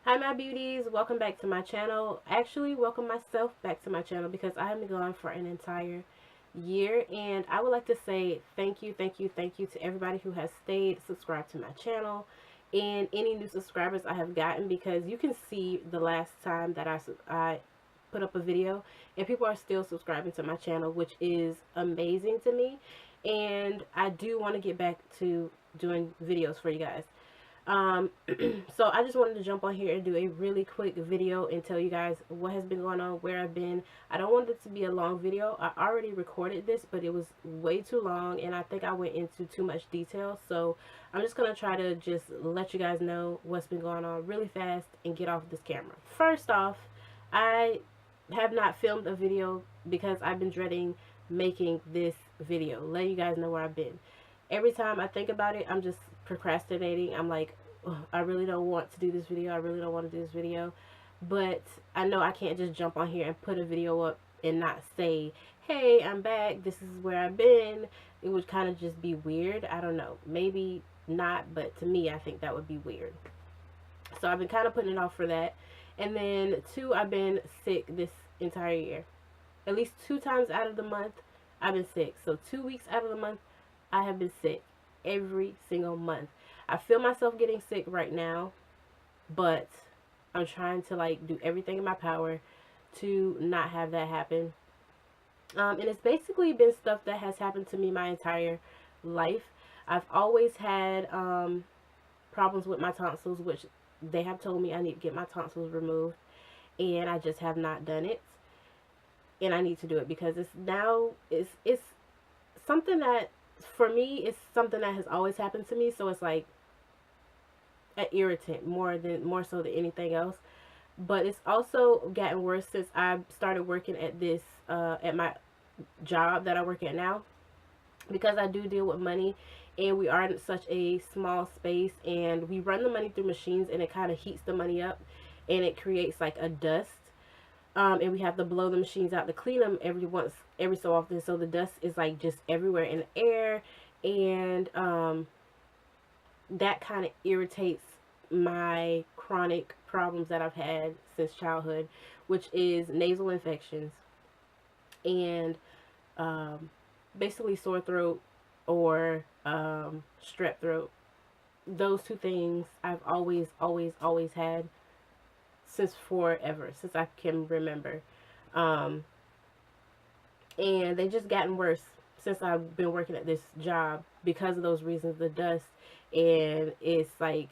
Hi my beauties, welcome back to my channel. Actually, welcome myself back to my channel because I have been gone for an entire year, and I would like to say thank you, thank you, thank you to everybody who has stayed subscribed to my channel and any new subscribers I have gotten, because you can see the last time that I put up a video and people are still subscribing to my channel, which is amazing to me, and I do want to get back to doing videos for you guys. um so I just wanted to jump on here and do a really quick video and tell you guys what has been going on, where I've been. I don't want it to be a long video. I already recorded this, but it was way too long and I think I went into too much detail, so I'm just gonna try to just let you guys know what's been going on really fast and get off this camera. First off, I have not filmed a video because I've been dreading making this video, letting you guys know where I've been. Every time I think about it, I'm just procrastinating. I'm like, "Ugh, I really don't want to do this video. I really don't want to do this video." But I know I can't just jump on here and put a video up and not say, hey, I'm back. This is where I've been. It would kind of just be weird. I don't know. Maybe not, but to me, I think that would be weird. So I've been kind of putting it off for that. And then two, I've been sick this entire year. At least 2 times out of the month, I've been sick. So 2 weeks out of the month, I have been sick every single month. I feel myself getting sick right now, but I'm trying to like do everything in my power to not have that happen. And it's basically been stuff that has happened to me my entire life. I've always had problems with my tonsils, which they have told me I need to get my tonsils removed, and I just have not done it. And I need to do it because it's something that, for me, it's something that has always happened to me, so it's like an irritant more so than anything else. But it's also gotten worse since I started working at this at my job that I work at now, because I do deal with money, and we are in such a small space, and we run the money through machines, and it kind of heats the money up and it creates like a dust. And we have to blow the machines out to clean them every so often, so the dust is like just everywhere in the air. And that kind of irritates my chronic problems that I've had since childhood, which is nasal infections and um, basically sore throat or strep throat. Those two things I've always had since forever, since I can remember. Um, and they just gotten worse since I've been working at this job because of those reasons, the dust, and it's like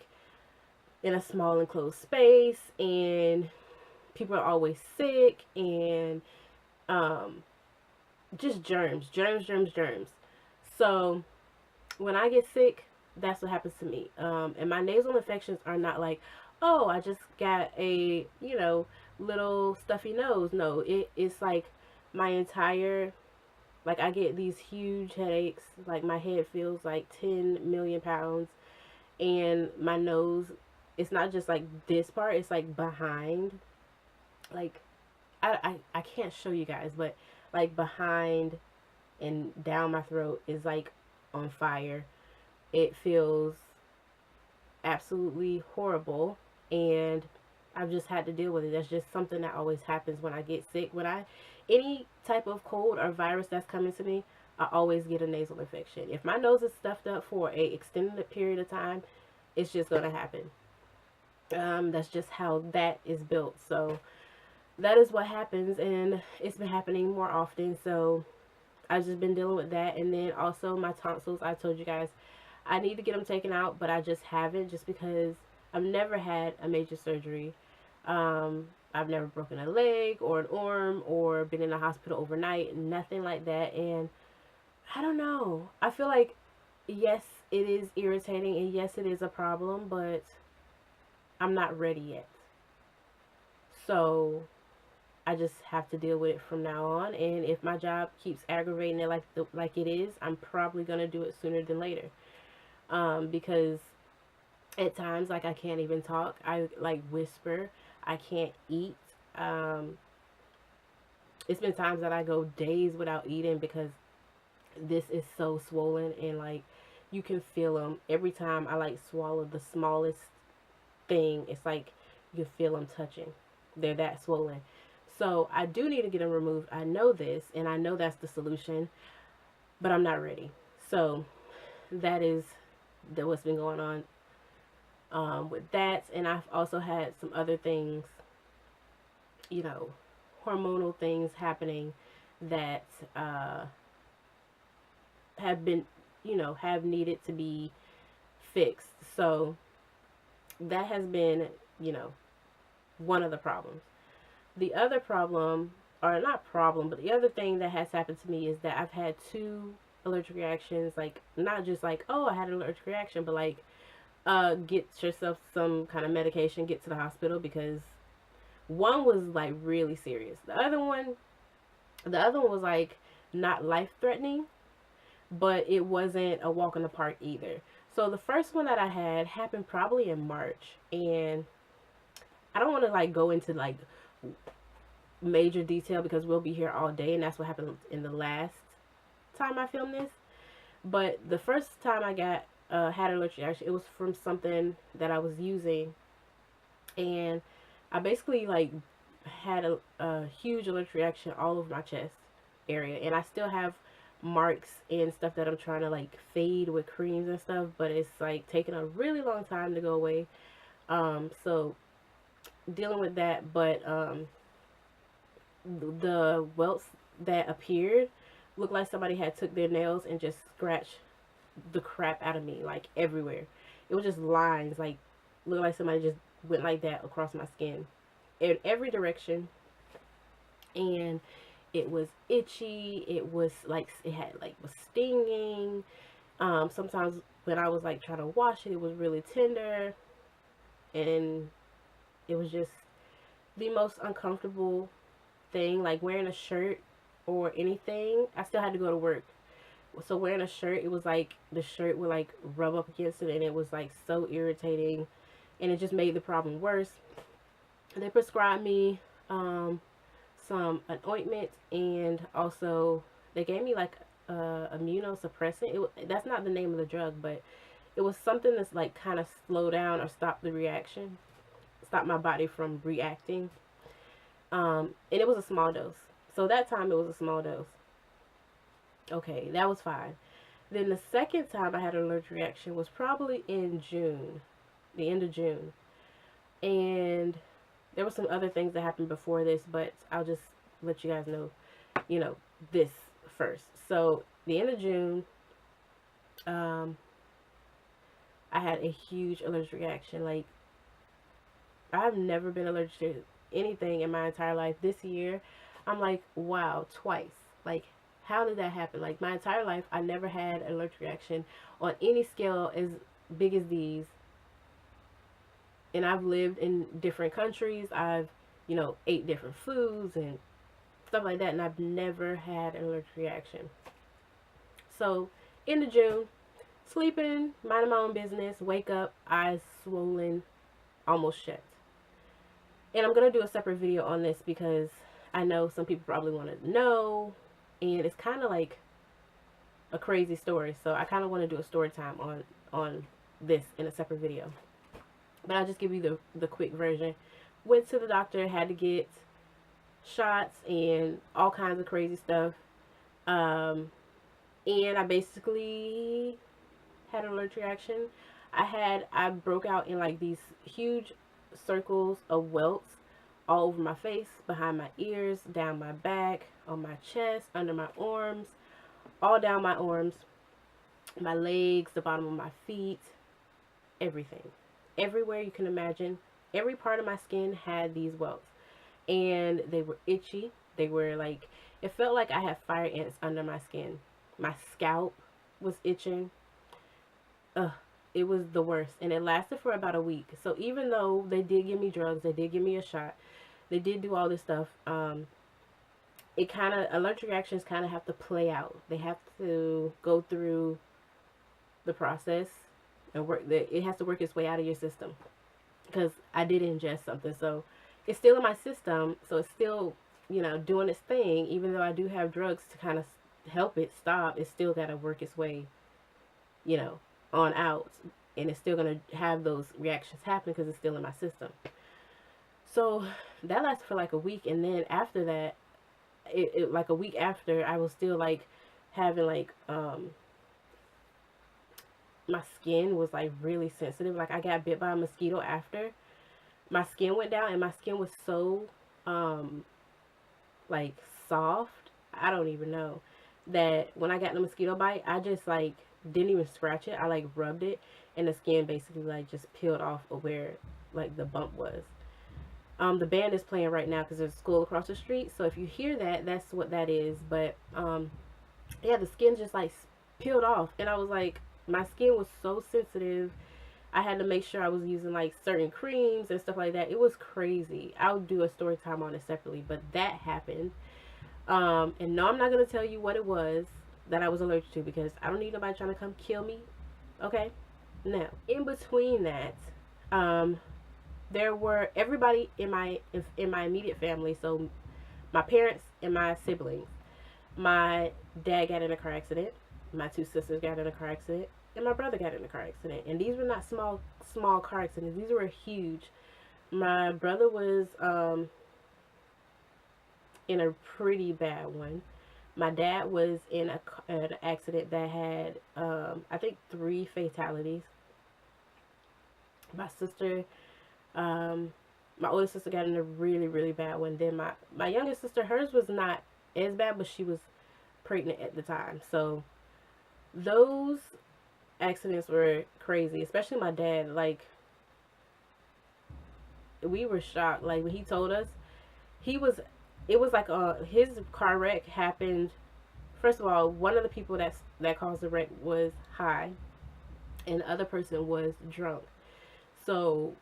in a small enclosed space, and people are always sick, and um, just germs. So when I get sick, that's what happens to me. And my nasal infections are not like, oh, I just got a, little stuffy nose. No, it's like my entire, like, I get these huge headaches. Like, my head feels like 10 million pounds. And my nose, it's not just like this part, it's like behind. Like, I can't show you guys, but like behind and down my throat is like on fire. It feels absolutely horrible, and I've just had to deal with it. That's just something that always happens when I get sick. Any type of cold or virus that's coming to me, I always get a nasal infection. If my nose is stuffed up for a extended period of time, it's just gonna happen. That's just how that is built. So that is what happens, and it's been happening more often. So I've just been dealing with that. And then also my tonsils, I told you guys I need to get them taken out, but I just haven't, just because I've never had a major surgery. I've never broken a leg or an arm or been in the hospital overnight, nothing like that. And I don't know. I feel like, yes, it is irritating, and yes, it is a problem, but I'm not ready yet. So I just have to deal with it from now on. And if my job keeps aggravating it like it is, I'm probably gonna do it sooner than later. Because at times, like, I can't even talk. I like whisper. I can't eat. Um, it's been times that I go days without eating because this is so swollen, and like you can feel them every time I like swallow the smallest thing. It's like You can feel them touching. They're that swollen. So I do need to get them removed. I know this, and I know that's the solution, but I'm not ready. So that is what's been going on with that. And I've also had some other things, you know, hormonal things happening that have been, have needed to be fixed. So that has been, one of the problems. The other problem, or not problem, but the other thing that has happened to me is that I've had two allergic reactions. Like, not just like, oh, I had an allergic reaction, but like, get yourself some kind of medication, get to the hospital, because one was like really serious. The other one was like not life threatening, but it wasn't a walk in the park either. So the first one that I had happened probably in March, and I don't want to like go into like major detail because we'll be here all day, and that's what happened in the last time I filmed this. But the first time I got had an allergic reaction, it was from something that I was using, and I basically like had a huge allergic reaction all over my chest area, and I still have marks and stuff that I'm trying to like fade with creams and stuff, but it's like taking a really long time to go away. So dealing with that, but the welts that appeared looked like somebody had took their nails and just scratched the crap out of me, like everywhere. It was just lines, like looked like somebody just went like that across my skin in every direction, and it was itchy. It was like, it had like, was stinging. Sometimes when I was like trying to wash it, it was really tender, and it was just the most uncomfortable thing. Like wearing a shirt or anything, I still had to go to work. So wearing a shirt, it was like the shirt would like rub up against it, and it was like so irritating, and it just made the problem worse. They prescribed me an ointment, and also they gave me like immunosuppressant. That's not the name of the drug, but it was something that's like kind of slow down or stop the reaction, stop my body from reacting. And it was a small dose. So that time it was a small dose. Okay, that was fine. Then the second time I had an allergic reaction was probably in June, the end of June. And there were some other things that happened before this, but I'll just let you guys know, this first. So the end of June, I had a huge allergic reaction. Like, I've never been allergic to anything in my entire life. This year, I'm like, wow, twice. Like, how did that happen? Like, my entire life, I never had an allergic reaction on any scale as big as these. And I've lived in different countries. I've, ate different foods and stuff like that, and I've never had an allergic reaction. So, end of June, sleeping, minding my own business, wake up, eyes swollen, almost shut. And I'm going to do a separate video on this because I know some people probably want to know, and it's kind of like a crazy story. So I kind of want to do a story time on this in a separate video. But I'll just give you the quick version. Went to the doctor, had to get shots and all kinds of crazy stuff. And I basically had an allergic reaction. I broke out in like these huge circles of welts all over my face, behind my ears, down my back, on my chest, under my arms, all down my arms, my legs, the bottom of my feet, everything. Everywhere you can imagine, every part of my skin had these welts, and they were itchy. They were like, it felt like I had fire ants under my skin. My scalp was itching. Ugh, it was the worst, and it lasted for about a week. So even though they did give me drugs, they did give me a shot, they did do all this stuff, it kind of, allergic reactions kind of have to play out. They have to go through the process and work. It has to work its way out of your system, because I did ingest something, so it's still in my system. So it's still, doing its thing. Even though I do have drugs to kind of help it stop, it's still got to work its way, on out, and it's still gonna have those reactions happen because it's still in my system. So that lasted for like a week, and then after that, like a week after, I was still like having like my skin was like really sensitive. Like I got bit by a mosquito after. My skin went down, and my skin was so um like soft. I don't even know that when I got the mosquito bite, I just like didn't even scratch it. I like rubbed it, and the skin basically like just peeled off of where like the bump was. The band is playing right now because there's a school across the street. So if you hear that, that's what that is. But yeah, the skin just like peeled off, and I was like, my skin was so sensitive. I had to make sure I was using like certain creams and stuff like that. It was crazy. I'll do a story time on it separately, but that happened. And no, I'm not gonna tell you what it was that I was allergic to because I don't need nobody trying to come kill me. Okay. Now, in between that, um, there were everybody in my immediate family. So my parents and my siblings. My dad got in a car accident. My two sisters got in a car accident, and my brother got in a car accident. And these were not small car accidents. These were huge. My brother was in a pretty bad one. My dad was in an accident that had I think 3 fatalities. My sister, my older sister got in a really bad one. Then my youngest sister, hers was not as bad, but she was pregnant at the time. So those accidents were crazy, especially my dad. Like, we were shocked. Like, when he told us, he was, it was like his car wreck happened. First of all, one of the people that caused the wreck was high, and the other person was drunk. So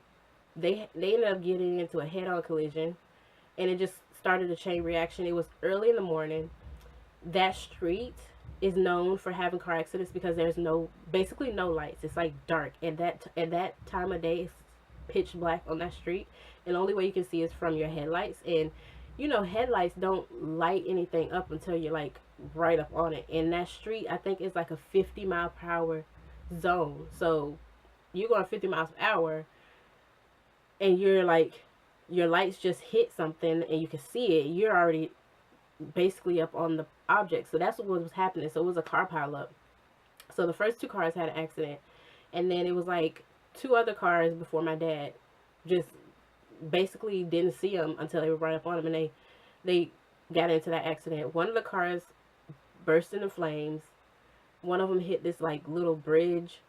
they ended up getting into a head-on collision, and it just started a chain reaction. It was early in the morning. That street is known for having car accidents because there's basically no lights. It's like dark, and at that time of day, it's pitch black on that street, and the only way you can see is from your headlights. And headlights don't light anything up until you're like right up on it. And that street, I think, is like a 50-mile-per-hour zone. So you're going 50 miles per hour, and you're like, your lights just hit something and you can see it. You're already basically up on the object. So that's what was happening. So it was a car pileup. So the first 2 cars had an accident, and then it was like 2 other cars before my dad just basically didn't see them until they were right up on him, and they got into that accident. One of the cars burst into flames. One of them hit this like little bridge,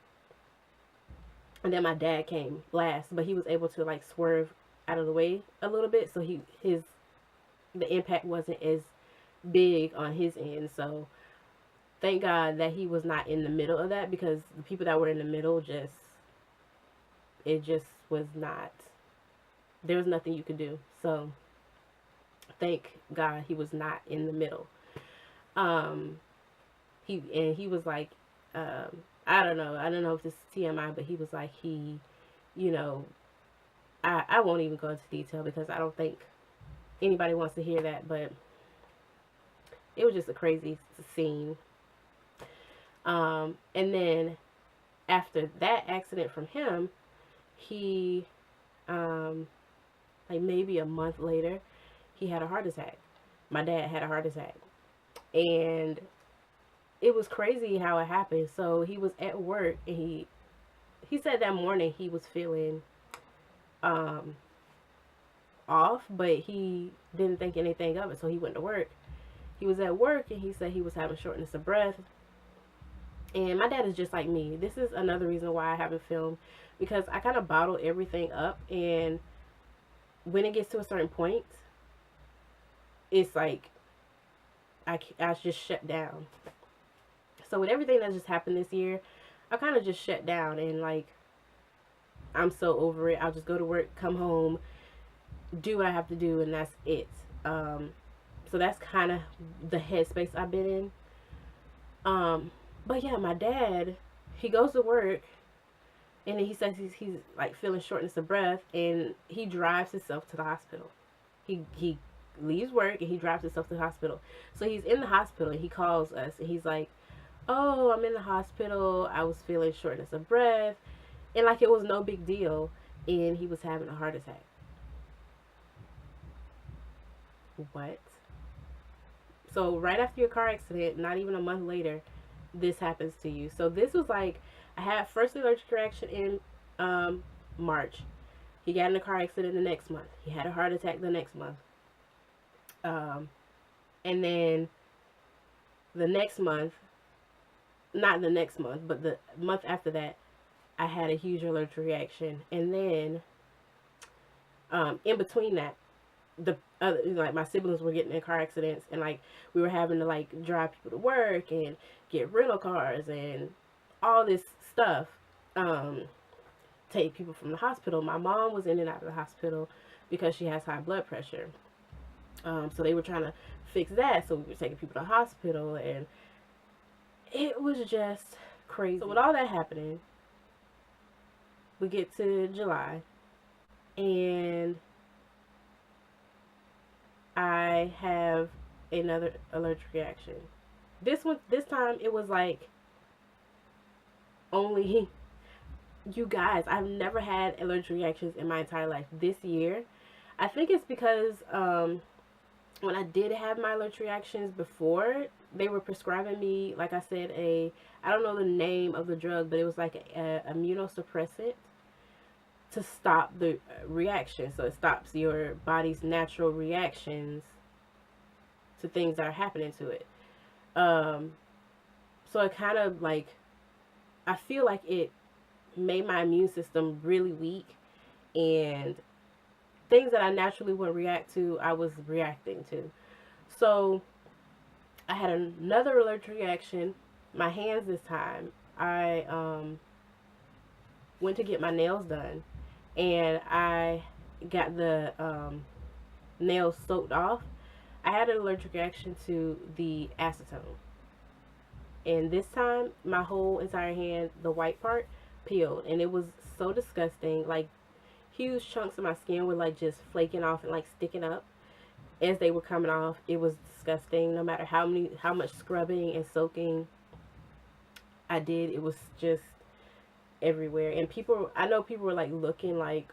and then my dad came last, but he was able to like swerve out of the way a little bit, so the impact wasn't as big on his end. So thank God that he was not in the middle of that, because the people that were in the middle it just was not, there was nothing you could do. So thank God he was not in the middle. He was like, I don't know if this is TMI, but he was like, I won't even go into detail because I don't think anybody wants to hear that, but it was just a crazy scene. And then after that accident from him, he, like maybe a month later, he had a heart attack. My dad had a heart attack. And it was crazy how it happened. So he was at work, and he said that morning he was feeling off, but he didn't think anything of it. So he went to work. He was at work, and he said he was having shortness of breath. And my dad is just like me. This is another reason why I haven't filmed, because I kind of bottle everything up, and when it gets to a certain point, it's like I just shut down. So with everything that just happened this year, I kind of just shut down, and like, I'm so over it. I'll just go to work, come home, do what I have to do, and that's it. So that's kind of the headspace I've been in. But yeah, my dad, he goes to work, and then he says he's like feeling shortness of breath, and he drives himself to the hospital. He leaves work, and he drives himself to the hospital. So he's in the hospital, and he calls us, and he's like, "Oh, I'm in the hospital. I was feeling shortness of breath," and like it was no big deal, and he was having a heart attack. what? So right after your car accident, not even a month later, this happens to you. So this was like, I had first allergic reaction in March. He got in a car accident the next month. He had a heart attack the next month. And then the next month, not the next month, but the month after that, I had a huge allergic reaction. And then in between that, the other, like, my siblings were getting in car accidents, and like we were having to like drive people to work and get rental cars and all this stuff, take people from the hospital. My mom was in and out of the hospital because she has high blood pressure, so they were trying to fix that, so we were taking people to the hospital, and it was just crazy. So with all that happening, we get to July, and I have another allergic reaction. This time it was like, only, you guys, I've never had allergic reactions in my entire life. This year, I think it's because when I did have my allergic reactions before, they were prescribing me, like I said, I don't know the name of the drug, but it was like a immunosuppressant to stop the reaction. So it stops your body's natural reactions to things that are happening to it. So it kind of like, I feel like it made my immune system really weak, and things that I naturally wouldn't react to, I was reacting to. So I had another allergic reaction. My hands this time. I went to get my nails done, and I got the nails soaked off. I had an allergic reaction to the acetone. And this time, my whole entire hand, the white part, peeled. And it was so disgusting. Like, huge chunks of my skin were like just flaking off and like sticking up as they were coming off. It was disgusting. No matter how much scrubbing and soaking I did, it was just everywhere. And I know people were like looking like,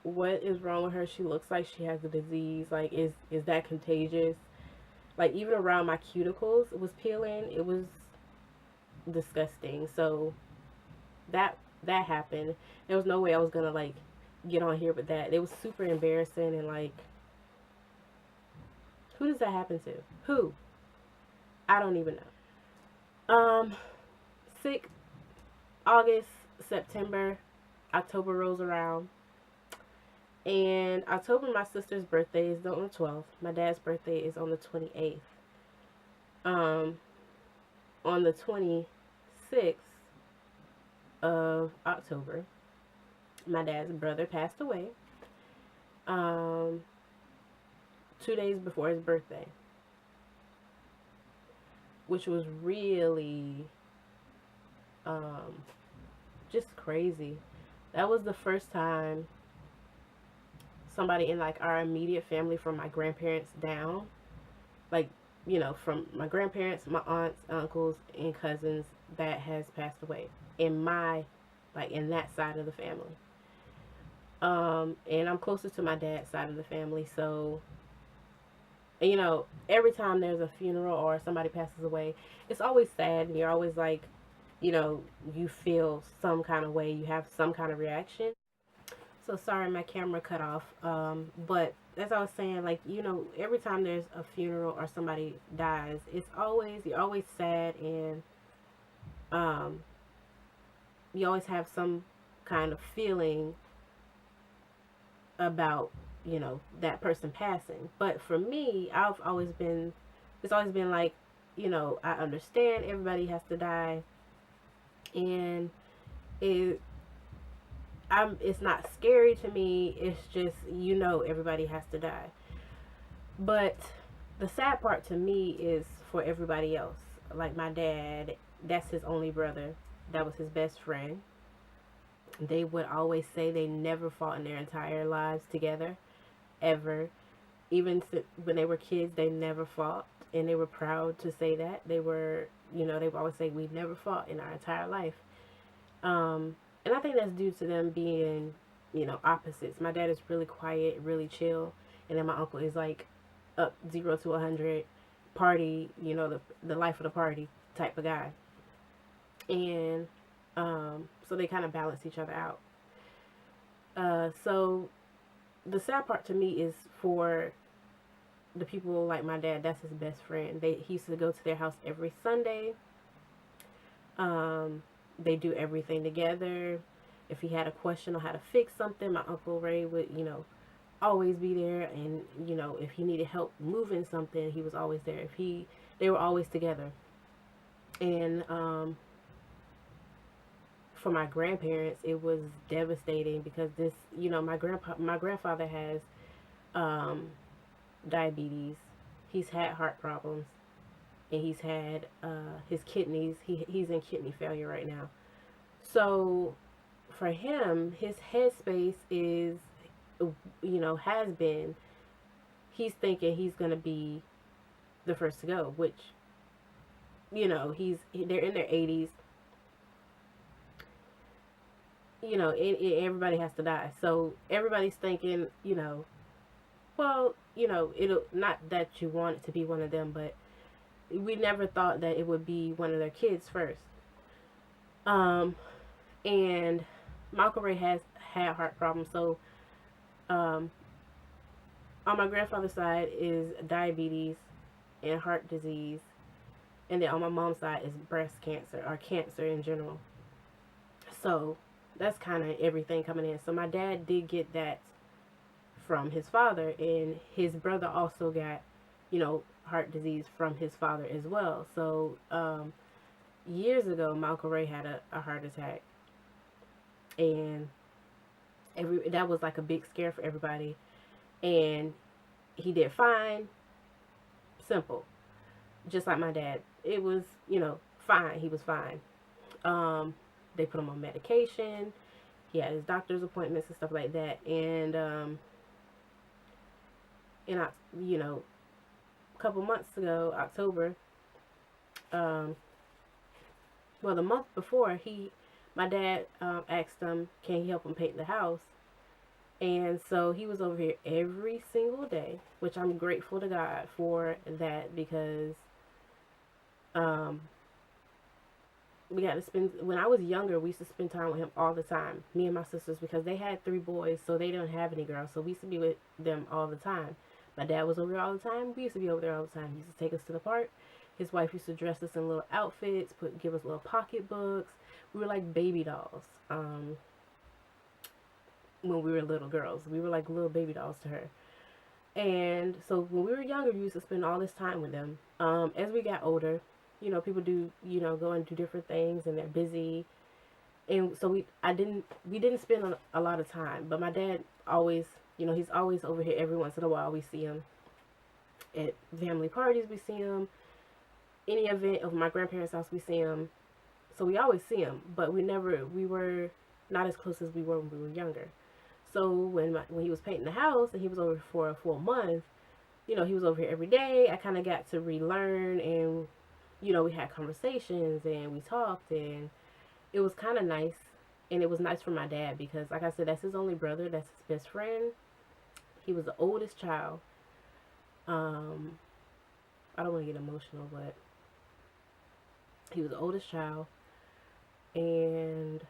what is wrong with her? She looks like she has a disease. Like, is that contagious? Like, even around my cuticles, it was peeling. It was disgusting. So that happened. There was no way I was gonna like get on here with that. It was super embarrassing, and like, who does that happen to? Who? I don't even know. Sick. August, September, October rolls around. And October, my sister's birthday is on the 12th. My dad's birthday is on the 28th. On the 26th of October, my dad's brother passed away. 2 days before his birthday, which was really just crazy. That was the first time somebody in like our immediate family, from my grandparents down, like, you know, from my grandparents, my aunts, uncles, and cousins, that has passed away in my, like, in that side of the family. And I'm closer to my dad's side of the family, so, you know, every time there's a funeral or somebody passes away, it's always sad, and you're always like, you know, you feel some kind of way, you have some kind of reaction. So sorry, my camera cut off. But as I was saying, like, you know, every time there's a funeral or somebody dies, you're always sad, and you always have some kind of feeling about, you know, that person passing. But for me, it's always been like, you know, I understand everybody has to die, and it's not scary to me. It's just, you know, everybody has to die. But the sad part to me is for everybody else. Like my dad, that's his only brother. That was his best friend. They would always say they never fought in their entire lives together, ever. Even when they were kids, they never fought, and they were proud to say that. They were, you know, they would always say, we've never fought in our entire life. And I think that's due to them being, you know, opposites. My dad is really quiet, really chill, and then my uncle is like up 0 to 100, party, the life of the party type of guy. And so they kind of balance each other out. So the sad part to me is for the people like my dad. That's his best friend. He used to go to their house every Sunday. They do everything together. If he had a question on how to fix something, my Uncle Ray would, always be there. And, if he needed help moving something, he was always there. They were always together. And for my grandparents, it was devastating because this, my grandfather has diabetes. He's had heart problems, and he's had his kidneys. He's in kidney failure right now. So for him, his headspace is, has been, he's thinking he's going to be the first to go, which, they're in their 80s. Everybody has to die. So everybody's thinking, well, it'll, not that you want it to be one of them, but we never thought that it would be one of their kids first. And Malcolm Ray has had heart problems. So, on my grandfather's side is diabetes and heart disease. And then on my mom's side is breast cancer, or cancer in general. So that's kind of everything coming in. So my dad did get that from his father, and his brother also got, heart disease from his father as well. So years ago, Malcolm Ray had a heart attack, and that was like a big scare for everybody. And he did fine, simple, just like my dad. It was, fine. He was fine. They put him on medication. He had his doctor's appointments and stuff like that. And a couple months ago, October, well, the month before, my dad asked him, can he help him paint the house? And so he was over here every single day, which I'm grateful to God for that, because we got to spend, when I was younger, we used to spend time with him all the time, me and my sisters, because they had 3 boys, so they didn't have any girls, so we used to be with them all the time. My dad was over there all the time. We used to be over there all the time. He used to take us to the park. His wife used to dress us in little outfits, give us little pocketbooks. We were like baby dolls. When we were little girls, we were like little baby dolls to her. And so when we were younger, we used to spend all this time with them. As we got older, people do, go and do different things, and they're busy. And so we didn't spend a lot of time. But my dad always, he's always over here. Every once in a while, we see him at family parties. We see him any event of my grandparents' house. We see him. So we always see him, but we were not as close as we were when we were younger. So when he was painting the house and he was over for a full month, he was over here every day. I kind of got to relearn, and we had conversations and we talked, and it was kind of nice. And it was nice for my dad because, like I said, that's his only brother. That's his best friend. He was the oldest child. I don't want to get emotional, but he was the oldest child. And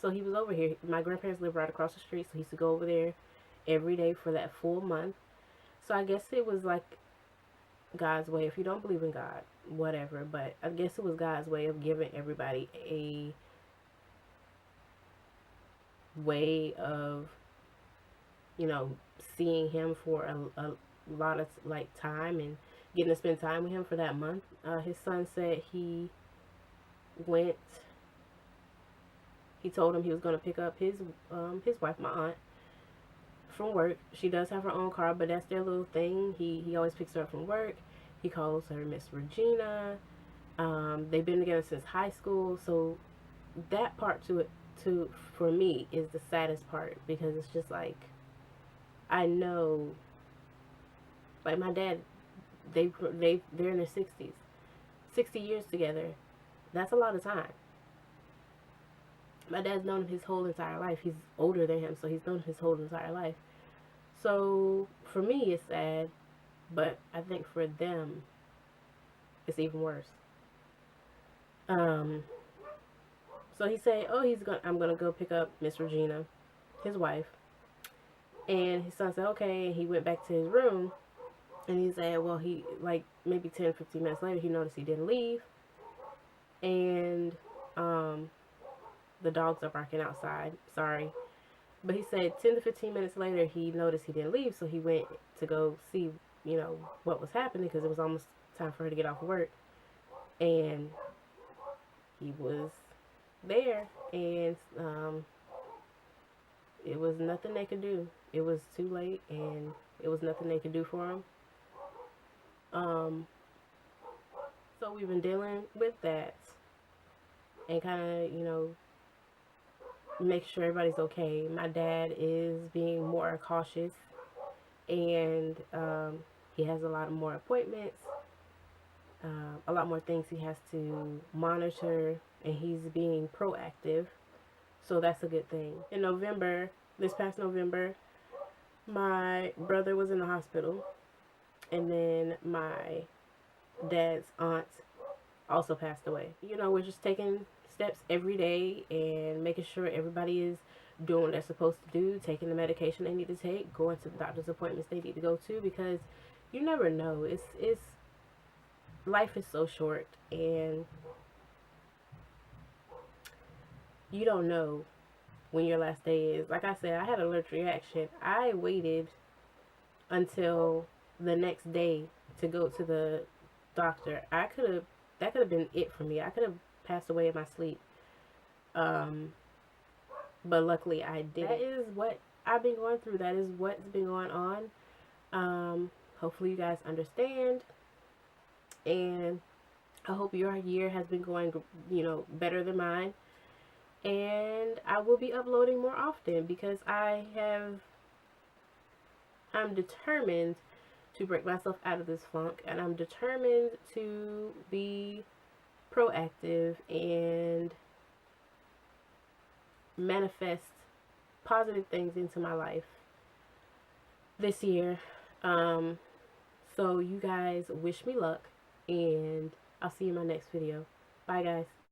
so he was over here. My grandparents lived right across the street, so he used to go over there every day for that full month. So I guess it was like God's way. If you don't believe in God, whatever. But I guess it was God's way of giving everybody a way of, seeing him for a lot of like time and getting to spend time with him for that month. His son said he told him he was going to pick up his wife, my aunt, from work. She does have her own car, but that's their little thing. He always picks her up from work. He calls her Miss Regina. They've been together since high school. So that part for me is the saddest part, because it's just like, I know, like my dad, they're in their 60s, 60 years together. That's a lot of time. My dad's known him his whole entire life. He's older than him, so he's known him his whole entire life. So for me, it's sad. but I think for them it's even worse. So he said, "Oh, I'm gonna go pick up Miss Regina, his wife." And his son said, "Okay." And he went back to his room, and he said, "Well, he like maybe 10, 15 minutes later, he noticed he didn't leave, and the dogs are barking outside. Sorry." But he said 10 to 15 minutes later, he noticed he didn't leave, so he went to go see, what was happening because it was almost time for her to get off work. And he was there, and it was nothing they could do. It was too late, and it was nothing they could do for him. So we've been dealing with that and kind of, make sure everybody's okay. My dad is being more cautious, and he has a lot more appointments, a lot more things he has to monitor, and he's being proactive. So that's a good thing. In November, this past November, my brother was in the hospital, and then my dad's aunt also passed away. We're just taking steps every day and making sure everybody is doing what they're supposed to do, taking the medication they need to take, going to the doctor's appointments they need to go to, because you never know. It's life is so short, and you don't know when your last day is. Like I said, I had an allergic reaction. I waited until the next day to go to the doctor. That could have been it for me. I could have passed away in my sleep. But luckily I did. That is what I've been going through. That is what's been going on. Hopefully you guys understand, and I hope your year has been going, better than mine. And I will be uploading more often because I'm determined to break myself out of this funk, and I'm determined to be proactive and manifest positive things into my life this year. So you guys wish me luck, and I'll see you in my next video. Bye guys.